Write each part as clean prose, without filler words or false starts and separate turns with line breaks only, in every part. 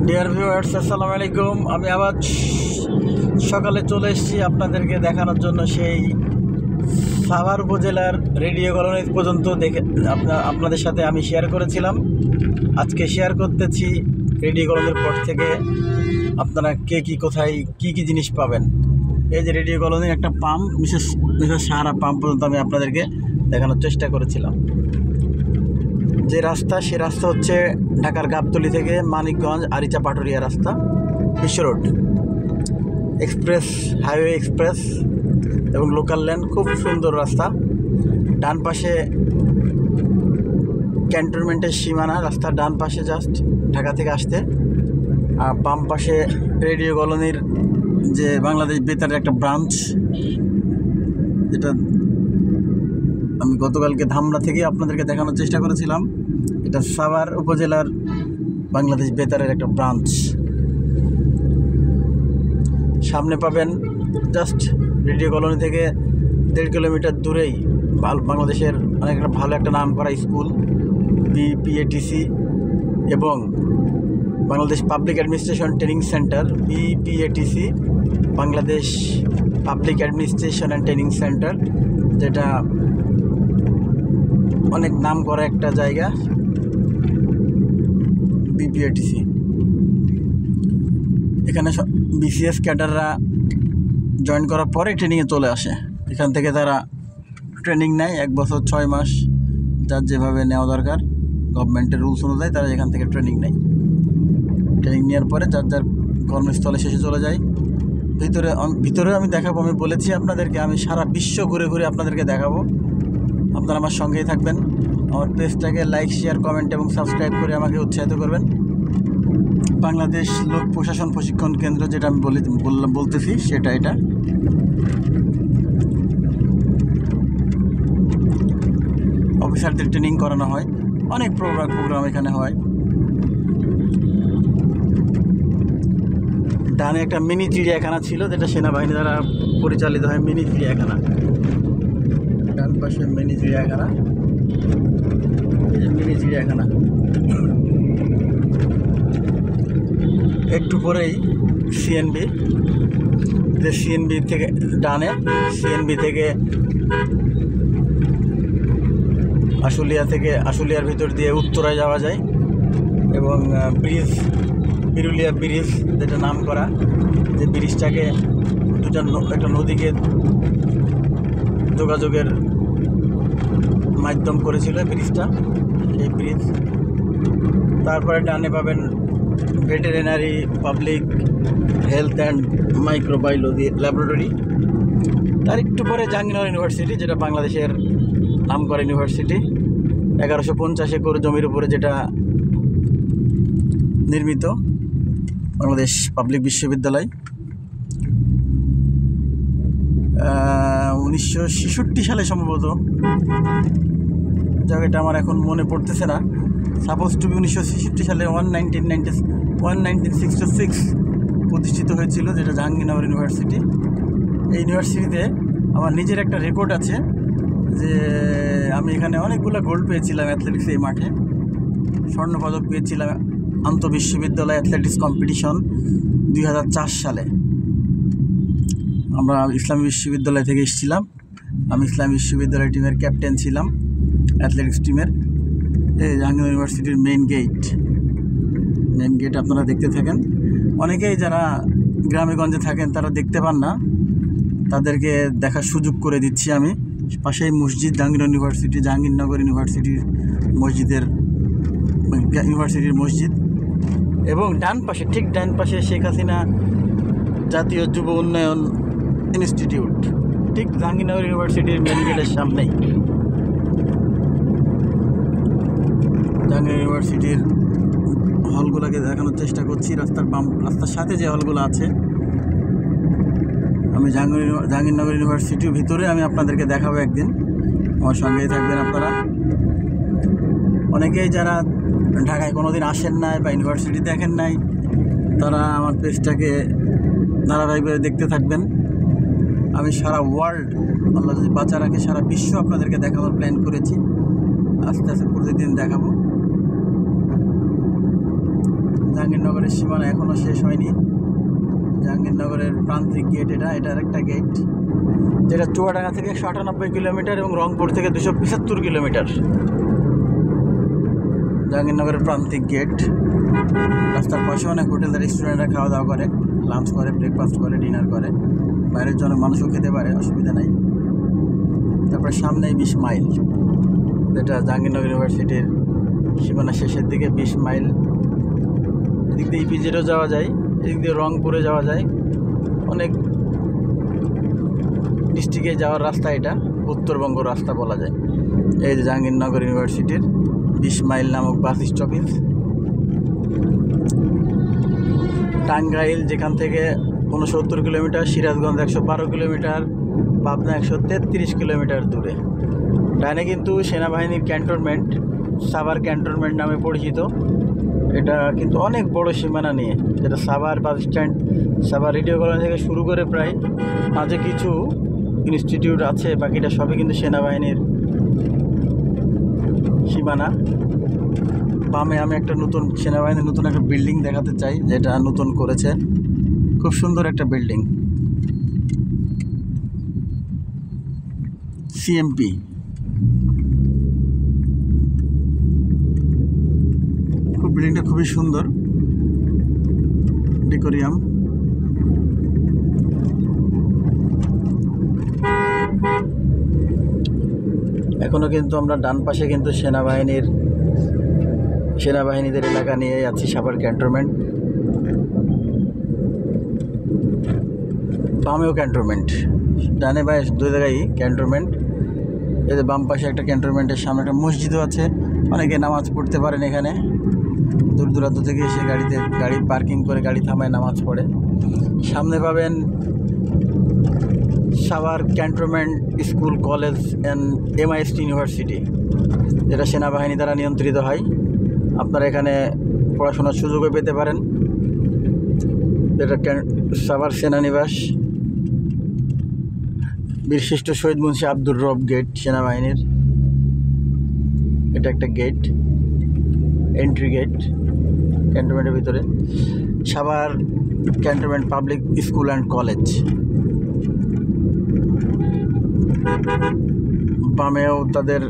Dear viewers, আসসালামু আলাইকুম। আমি আবার সকালে চলে এসেছি আপনাদেরকে দেখানোর জন্য সেই সাভার উপজেলার রেডিও কলোনি পর্যন্ত দেখে আপনাদের সাথে আমি শেয়ার করেছিলাম। আজকে শেয়ার করতেছি রেডিও কলোনির পর থেকে আপনারা কে কী কোথায় কী কী জিনিস পাবেন। এই যে রেডিও কলোনির একটা পাম্প, মিসেস সাহারা পাম্প পর্যন্ত আমি আপনাদেরকে দেখানোর চেষ্টা করেছিলাম। যে রাস্তা, সে রাস্তা হচ্ছে ঢাকার গাবতলী থেকে মানিকগঞ্জ আরিচা পাটুরিয়া রাস্তা, বিশ্ব রোড এক্সপ্রেস, হাইওয়ে এক্সপ্রেস এবং লোকাল লেন, খুব সুন্দর রাস্তা। ডান পাশে ক্যান্টনমেন্টের সীমানা, রাস্তার ডান পাশে জাস্ট ঢাকা থেকে আসতে, আর বাম পাশে রেডিও কলোনির যে বাংলাদেশ বেতারের একটা ব্রাঞ্চ, যেটা আমি গতকালকে ধামরা থেকে আপনাদেরকে দেখানোর চেষ্টা করেছিলাম। এটা সাভার উপজেলার বাংলাদেশ বেতারের একটা ব্রাঞ্চ। সামনে পাবেন জাস্ট রেডিও কলোনি থেকে 1.5 কিলোমিটার দূরেই বাংলাদেশের অনেক ভালো একটা নাম করা স্কুল বিপিএটিসি এবং Bangladesh public administration training centre, BPATC Bangladesh public administration and training centre, যেটা অনেক নাম করা একটা জায়গা। বিপিএটিসি এখানে বিসিএস ক্যাডাররা জয়েন করার পরে ট্রেনিংয়ে চলে আসে। এখান থেকে তারা ট্রেনিং নেয় 1 বছর 6 মাস, যার যেভাবে নেওয়া দরকার গভর্নমেন্টের রুলস অনুযায়ী তারা এখান থেকে ট্রেনিং নেয়। ট্রেনিং নেওয়ার পরে যার যার কর্মস্থলে শেষে চলে যায়। ভিতরে আমি দেখাবো, আমি বলেছি আপনাদেরকে আমি সারা বিশ্ব ঘুরে ঘুরে আপনাদেরকে দেখাবো। আপনারা আমার সঙ্গেই থাকবেন। আমার পেজটাকে লাইক, শেয়ার, কমেন্ট এবং সাবস্ক্রাইব করে আমাকে উৎসাহিত করবেন। বাংলাদেশ লোক প্রশাসন প্রশিক্ষণ কেন্দ্র, যেটা আমি বলতেছি সেটা এটা। অফিসারদের ট্রেনিং করানো হয়, অনেক প্রোগ্রাম এখানে হয়। ডানে একটা মিনি চিড়িয়াখানা ছিল, যেটা সেনাবাহিনী দ্বারা পরিচালিত হয়, মিনি চিড়িয়াখানা। ডান পাশে মিনি চিড়িয়াখানা, মিনি চিড়িয়াখানা। একটু পরেই সিএনবি, যে সিএনবি থেকে ডানে, সিএনবি থেকে আশুলিয়ার ভিতর দিয়ে উত্তরায় যাওয়া যায় এবং ব্রিজ, বিরুলিয়া ব্রিজ, যেটা নাম করা, যে ব্রিজটাকে একটা নদীকে যোগাযোগের মাধ্যম করেছিল ব্রিজটা, সেই ব্রিজ। তারপরে ডানে পাবেন veterinary public health and microbiology laboratory. তার একটু পরে জাহাঙ্গীরনগর ইউনিভার্সিটি, যেটা বাংলাদেশের নামকরা ইউনিভার্সিটি। 1150 একর জমির উপরে যেটা নির্মিত বাংলাদেশ পাবলিক বিশ্ববিদ্যালয়। 1966 সালে সম্ভবত, জায়গাটা আমার এখন মনে পড়তেছে না, সাপোজ টু বি 1966 সালে 1966 প্রতিষ্ঠিত হয়েছিল, যেটা জাহাঙ্গীরনগর ইউনিভার্সিটি। এই ইউনিভার্সিটিতে আমার নিজের একটা রেকর্ড আছে, যে আমি এখানে অনেকগুলো গোল্ড পেয়েছিলাম অ্যাথলেটিক্স। এই মাঠে স্বর্ণপদক পেয়েছিলাম আন্তঃবিশ্ববিদ্যালয় অ্যাথলেটিক্স কম্পিটিশন 2004 সালে। আমরা ইসলামী বিশ্ববিদ্যালয় থেকে এসেছিলাম। আমি ইসলামী বিশ্ববিদ্যালয় টিমের ক্যাপ্টেন ছিলাম, অ্যাথলেটিক্স টিমের। এই জাহাঙ্গীরনগর ইউনিভার্সিটির মেইন গেট আপনারা দেখতে থাকেন। অনেকেই যারা গ্রামে গঞ্জে থাকেন তারা দেখতে পান না, তাদেরকে দেখার সুযোগ করে দিচ্ছি আমি। পাশেই মসজিদ, জাহাঙ্গীরনগর ইউনিভার্সিটির মসজিদ, এবং ঠিক ডান পাশে শেখ হাসিনা জাতীয় যুব উন্নয়ন ইনস্টিটিউট, ঠিক জাহাঙ্গীরনগর ইউনিভার্সিটির মেন গেটের সামনেই। জাহাঙ্গীরনগর ইউনিভার্সিটির হলগুলোকে দেখানোর চেষ্টা করছি। রাস্তার সাথে যে হলগুলো আছে, আমি জাহাঙ্গীরনগর ইউনিভার্সিটির ভিতরে আমি আপনাদেরকে দেখাবো একদিন। আমার সঙ্গেই থাকবেন আপনারা। অনেকেই যারা ঢাকায় কোনোদিন আসেন নাই বা ইউনিভার্সিটি দেখেন নাই, তারা আমার পেজটাকে ধারাবাহিকভাবে দেখতে থাকবেন। আমি সারা ওয়ার্ল্ড, আল্লাহ যদি বাঁচা রাখে, সারা বিশ্ব আপনাদেরকে দেখানোর প্ল্যান করেছি। আস্তে আস্তে প্রতিদিন দেখাবো। জাহাঙ্গীরনগরের সীমানা এখনও শেষ হয়নি। জাহাঙ্গীরনগরের প্রান্তিক গেট এটা আরেকটা গেট, যেটা চুয়াডাঙ্গা থেকে 198 কিলোমিটার এবং রংপুর থেকে 275 কিলোমিটার। জাহাঙ্গীরনগরের প্রান্তিক গেট। রাস্তার পাশে অনেক হোটেল রেস্টুরেন্টরা খাওয়া দাওয়া করে, লাঞ্চ করে, ব্রেকফাস্ট করে, ডিনার করে। বাইরের জন্য মানুষও খেতে পারে, অসুবিধা নাই। তারপরে সামনেই 20 মাইল, যেটা জাহাঙ্গীরনগর ইউনিভার্সিটির সীমানা শেষের দিকে 20 মাইল। এদিক দিয়ে ইপিজেডও যাওয়া যায়, এদিক দিয়ে রংপুরে যাওয়া যায়। অনেক ডিস্ট্রিক্টে যাওয়ার রাস্তা, এটা উত্তরবঙ্গ রাস্তা বলা যায়। এই যে জাহাঙ্গীরনগর ইউনিভার্সিটির 20 মাইল নামক বাস স্টপেজ। টাঙ্গাইল যেখান থেকে 69 kilometre, Sirajganj 112 kilometre, Pabna 133 kilometre দূরে। ডানে কিন্তু সেনাবাহিনীর ক্যান্টনমেন্ট, সাভার ক্যান্টনমেন্ট নামে পরিচিত। এটা কিন্তু অনেক বড় সীমানা নিয়ে, যেটা Savar bus stand, Savar radio colony থেকে শুরু করে প্রায় মাঝে কিছু ইনস্টিটিউট আছে, বাকিটা সবই কিন্তু সেনাবাহিনীর সীমানা। বামে আমি একটা নতুন সেনাবাহিনীর নতুন একটা বিল্ডিং দেখাতে চাই, যেটা নতুন করেছে, খুব সুন্দর একটা বিল্ডিং, সিএমপি। বিল্ডিংটা খুবই সুন্দর, ডেকোরিয়াম। এখনো কিন্তু আমরা ডান পাশে কিন্তু সেনাবাহিনীদের এলাকা নিয়ে যাচ্ছি, সাভার ক্যান্টনমেন্ট। বামেও ক্যান্টনমেন্ট, ডানে বামে দুই জায়গায় ক্যান্টনমেন্ট। এই যে বাম পাশে একটা ক্যান্টনমেন্টের সামনে একটা মসজিদও আছে, অনেকে নামাজ পড়তে পারেন এখানে। দূর দূরান্ত থেকে এসে গাড়ি পার্কিং করে গাড়ি থামায় নামাজ পড়ে। সামনে পাবেন Savar cantonment school, college and MIST university, যেটা সেনাবাহিনী দ্বারা নিয়ন্ত্রিত হয়। আপনারা এখানে পড়াশোনার সুযোগও পেতে পারেন। যেটা সাভার সেনানিবাস, বীরশ্রেষ্ঠ শহীদ মুন্সি আব্দুর রব গেট সেনাবাহিনীর। এটা একটা গেট, এন্ট্রি গেট ক্যান্টনমেন্টের ভিতরে। Savar cantonment public school and college, বামেও তাদের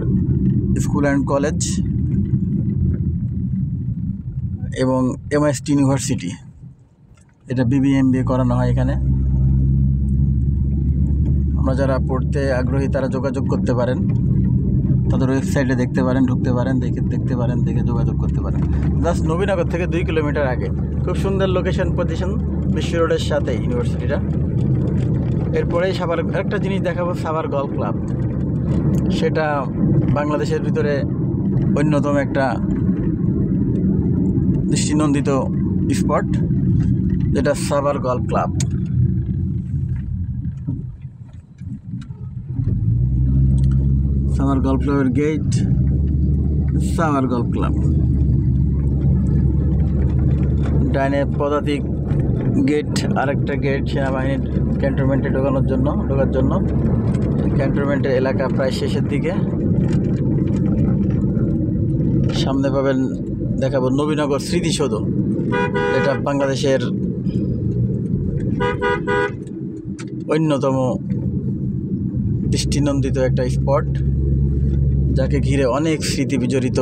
স্কুল অ্যান্ড কলেজ, এবং MIST ইউনিভার্সিটি, এটা BBA করানো হয় এখানে। আমরা যারা পড়তে আগ্রহী তারা যোগাযোগ করতে পারেন, তাদের ওয়েবসাইটে দেখতে পারেন, ঢুকতে পারেন, দেখতে পারেন, দেখে যোগাযোগ করতে পারেন। জাস্ট নবীনগর থেকে 2 কিলোমিটার আগে, খুব সুন্দর লোকেশন, পজিশন, বিশ্ব রোডের সাথে ইউনিভার্সিটিটা। এরপরেই সাভার একটা জিনিস দেখাবো, সাভার গলফ ক্লাব। সেটা বাংলাদেশের ভিতরে অন্যতম একটা দৃষ্টিনন্দিত স্পট, যেটা Savar golf club. Savar golf ক্লাবের গেট, সাভার গলফ ক্লাব। ডাইনে পদাতিক গেট, আরেকটা গেট সেনাবাহিনীর ক্যান্টনমেন্টে ঢোকার জন্য। ক্যান্টনমেন্টের এলাকা প্রায় শেষের দিকে। সামনে পাবেন, দেখাবো নবীনগর স্মৃতিসৌধ, এটা বাংলাদেশের অন্যতম দৃষ্টিনন্দিত একটা স্পট, যাকে ঘিরে অনেক স্মৃতি বিজড়িত।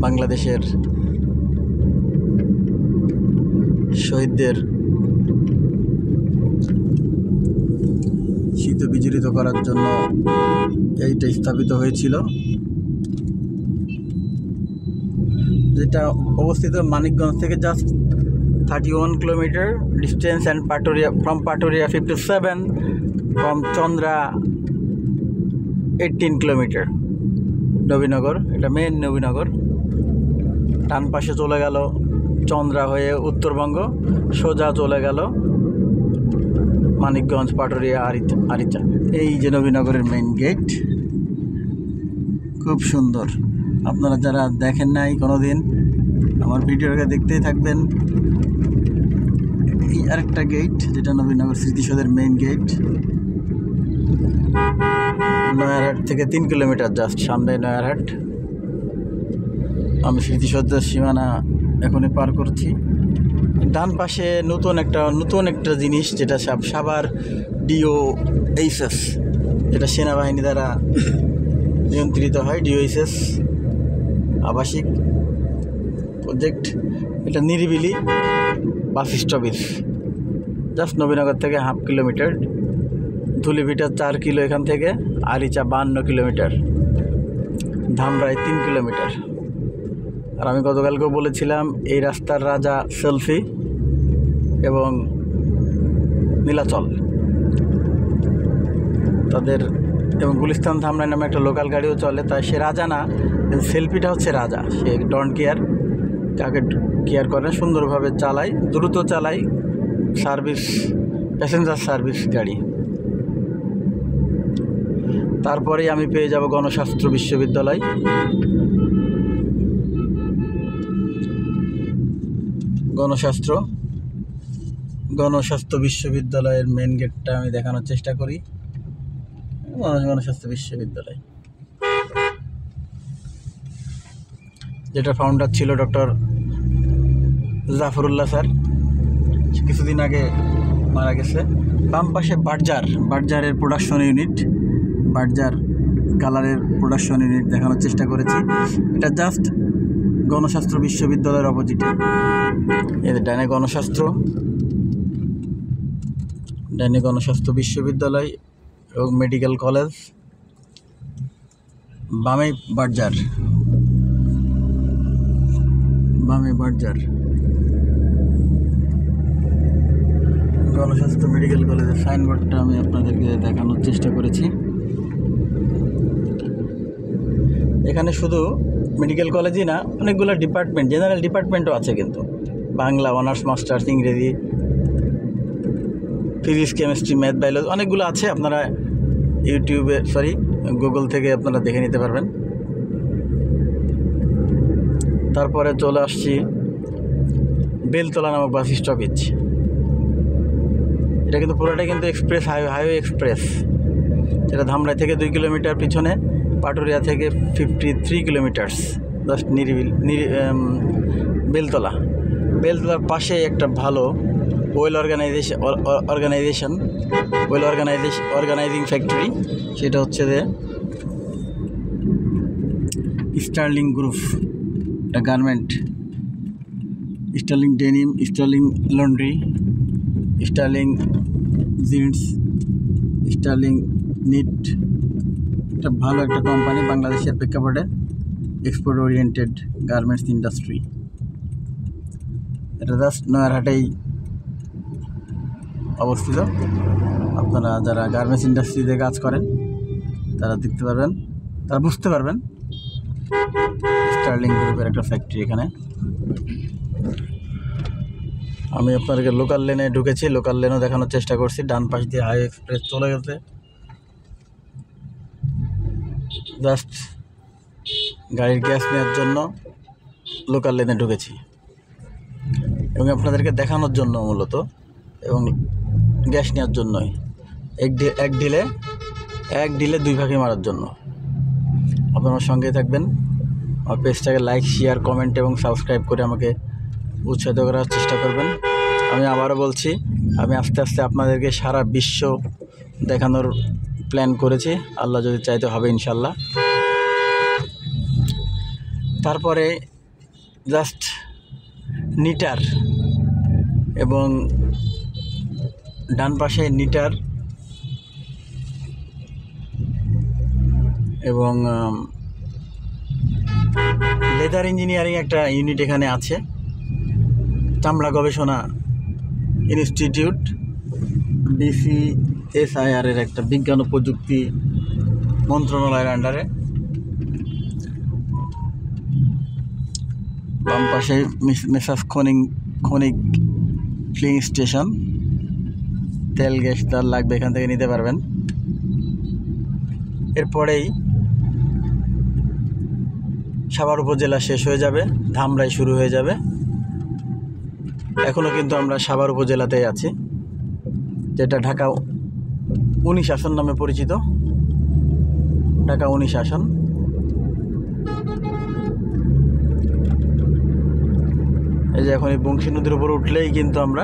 বাংলাদেশের শহীদদের স্মৃতি বিজড়িত করার জন্য এইটা স্থাপিত হয়েছিল, যেটা অবস্থিত মানিকগঞ্জ থেকে just 31 kilometre distance, and from Paturia 57, from Chandra 18 kilometre. Nabinagar, এটা মেন নবীনগর। ডান পাশে চলে গেল চন্দ্রা হয়ে উত্তরবঙ্গ, সোজা চলে গেল মানিকগঞ্জ, পাটুরিয়া, আরিচা। এই যে নবীনগরের মেইন গেট, খুব সুন্দর। আপনারা যারা দেখেন নাই কোনোদিন, আমার ভিডিওটা দেখতেই থাকবেন। এই আরেকটা গেট, যেটা নবীনগর স্মৃতিসৌধের মেইন গেট। নয়ারহাট থেকে 3 কিলোমিটার জাস্ট সামনে নয়ারহাট। আমি স্মৃতিসৌধের সীমানা এখনই পার করছি। ডান পাশে নতুন একটা জিনিস, যেটা সাভার DOHS, যেটা সেনাবাহিনী দ্বারা নিয়ন্ত্রিত হয়। DOHS আবাসিক প্রজেক্ট। এটা নিরিবিলি বাস স্টপেজ, জাস্ট নবীনগর থেকে 1/2 কিলোমিটার, ধুলিভিটা 4 কিলো এখান থেকে, আরিচা 52 কিলোমিটার, ধামরাই 3 কিলোমিটার। আর আমি গতকালকেও বলেছিলাম এই রাস্তার রাজা সেলফি এবং নীলাচল তাদের, এবং গুলিস্তান ধামরাই নামে একটা লোকাল গাড়িও চলে। তাই সে রাজা না, সেলফিটা হচ্ছে রাজা। সে ডোন্ট কেয়ার, কাকে কেয়ার করে না, সুন্দরভাবে চালায়, দ্রুত চালায়, সার্ভিস, প্যাসেঞ্জার সার্ভিস গাড়ি। তারপরেই আমি পেয়ে যাব গণস্বাস্থ্য বিশ্ববিদ্যালয়। গণস্বাস্থ্য বিশ্ববিদ্যালয়ের মেন গেটটা আমি দেখানোর চেষ্টা করি। গণস্বাস্থ্য বিশ্ববিদ্যালয়, যেটা ফাউন্ডার ছিল ডক্টর জাফরুল্লাহ স্যার, কিছুদিন আগে মারা গেছে। বাম পাশে বার্জারের প্রোডাকশন ইউনিট, বার্জার কালারের প্রোডাকশন ইউনিট দেখানোর চেষ্টা করেছি। এটা জাস্ট গণস্বাস্থ্য বিশ্ববিদ্যালয়ের অপোজিটে। এদের ডানে গণস্বাস্থ্য বিশ্ববিদ্যালয় এবং মেডিকেল কলেজ, বামে বার্জার। গণস্বাস্থ্য মেডিকেল কলেজের সাইনবোর্ডটা আমি আপনাদেরকে দেখানোর চেষ্টা করেছি। এখানে শুধু মেডিকেল কলেজই না, অনেকগুলো ডিপার্টমেন্ট, জেনারেল ডিপার্টমেন্টও আছে কিন্তু। বাংলা, অনার্স, মাস্টার্স, ইংরেজি, ফিজিক্স, কেমিস্ট্রি, ম্যাথ, বায়োলজি, অনেকগুলো আছে। আপনারা গুগল থেকে আপনারা দেখে নিতে পারবেন। তারপরে চলে আসছি বেলতলা নামক বাস স্টপেজ। এটা কিন্তু পুরোটাই কিন্তু এক্সপ্রেস হাইওয়ে এক্সপ্রেস, যেটা ধামরাই থেকে 2 কিলোমিটার পিছনে, পাটুরিয়া থেকে 53 কিলোমিটার্স, জাস্ট বেলতলার পাশে একটা ভালো অর্গানাইজিং ফ্যাক্টরি, সেটা হচ্ছে যে স্টার্লিং গ্রুপ, একটা garment, Sterling denim, Sterling laundry, Sterling jeans, Sterling knit. একটা ভালো একটা কোম্পানি, বাংলাদেশের প্রেক্ষাপটে এক্সপোর্ট ওরিয়েন্টেড গার্মেন্টস ইন্ডাস্ট্রি। এটা জাস্ট নয়ারহাটেই অবস্থিত। আপনারা যারা গার্মেন্টস ইন্ডাস্ট্রিতে কাজ করেন তারা দেখতে পারবেন, তারা বুঝতে পারবেন স্টার্লিং গ্রুপের একটা ফ্যাক্টরি এখানে। আমি আপনাদেরকে লোকাল লেনে ঢুকেছি, লোকাল লেনও দেখানোর চেষ্টা করছি। ডান পাশ দিয়ে হাইওয়ে এক্সপ্রেস চলে গেছে, জাস্ট গাড়ির গ্যাস নেওয়ার জন্য লোকাল লেনে ঢুকেছি, এবং আপনাদেরকে দেখানোর জন্য মূলত, এবং গ্যাস নেওয়ার জন্যই। এক ঢিলে 2 ভাগে মারার জন্য। আপনার সঙ্গে থাকবেন, আমার পেজটাকে লাইক, শেয়ার, কমেন্ট এবং সাবস্ক্রাইব করে আমাকে উৎসাহিত করার চেষ্টা করবেন। আমি আবারও বলছি, আমি আস্তে আস্তে আপনাদেরকে সারা বিশ্ব দেখানোর প্ল্যান করেছি, আল্লাহ যদি চাইতে হবে ইনশাল্লাহ। তারপরে জাস্ট নিটার, এবং ডান পাশে নিটার এবং লেদার ইঞ্জিনিয়ারিং একটা ইউনিট এখানে আছে। চামড়া গবেষণা ইনস্টিটিউট, BCSIR এর একটা বিজ্ঞান ও প্রযুক্তি মন্ত্রণালয়ের আন্ডারে। বাম পাশে মেসার্স খনিক ফিলিং স্টেশন, তেল গ্যাস তার লাগবে এখান থেকে নিতে পারবেন। এরপরেই সাভার উপজেলা শেষ হয়ে যাবে, ধামরাই শুরু হয়ে যাবে। এখনও কিন্তু আমরা সাভার উপজেলাতেই আছি, যেটা ঢাকা 19 আসন নামে পরিচিত। ঢাকা 19 আসন। এই যে এখন এই বংশী নদীর উপর উঠলেই কিন্তু আমরা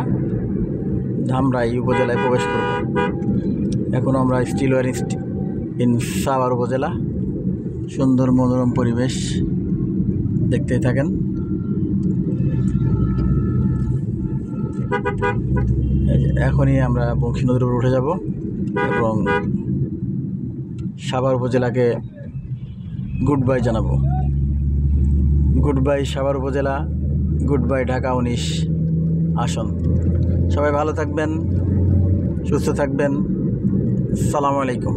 ধামরাই উপজেলায় প্রবেশ করব। এখন আমরা স্টিল ওয়ার ইন সাভার উপজেলা। সুন্দর মনোরম পরিবেশ, দেখতেই থাকেন। এখনই আমরা বংশী নদীর উপর উঠে যাব এবং সাভার উপজেলাকে গুড বাই জানাবো। গুড বাই সাভার উপজেলা, গুড বাই ঢাকা 19 আসন। সবাই ভালো থাকবেন, সুস্থ থাকবেন। আসসালামু আলাইকুম।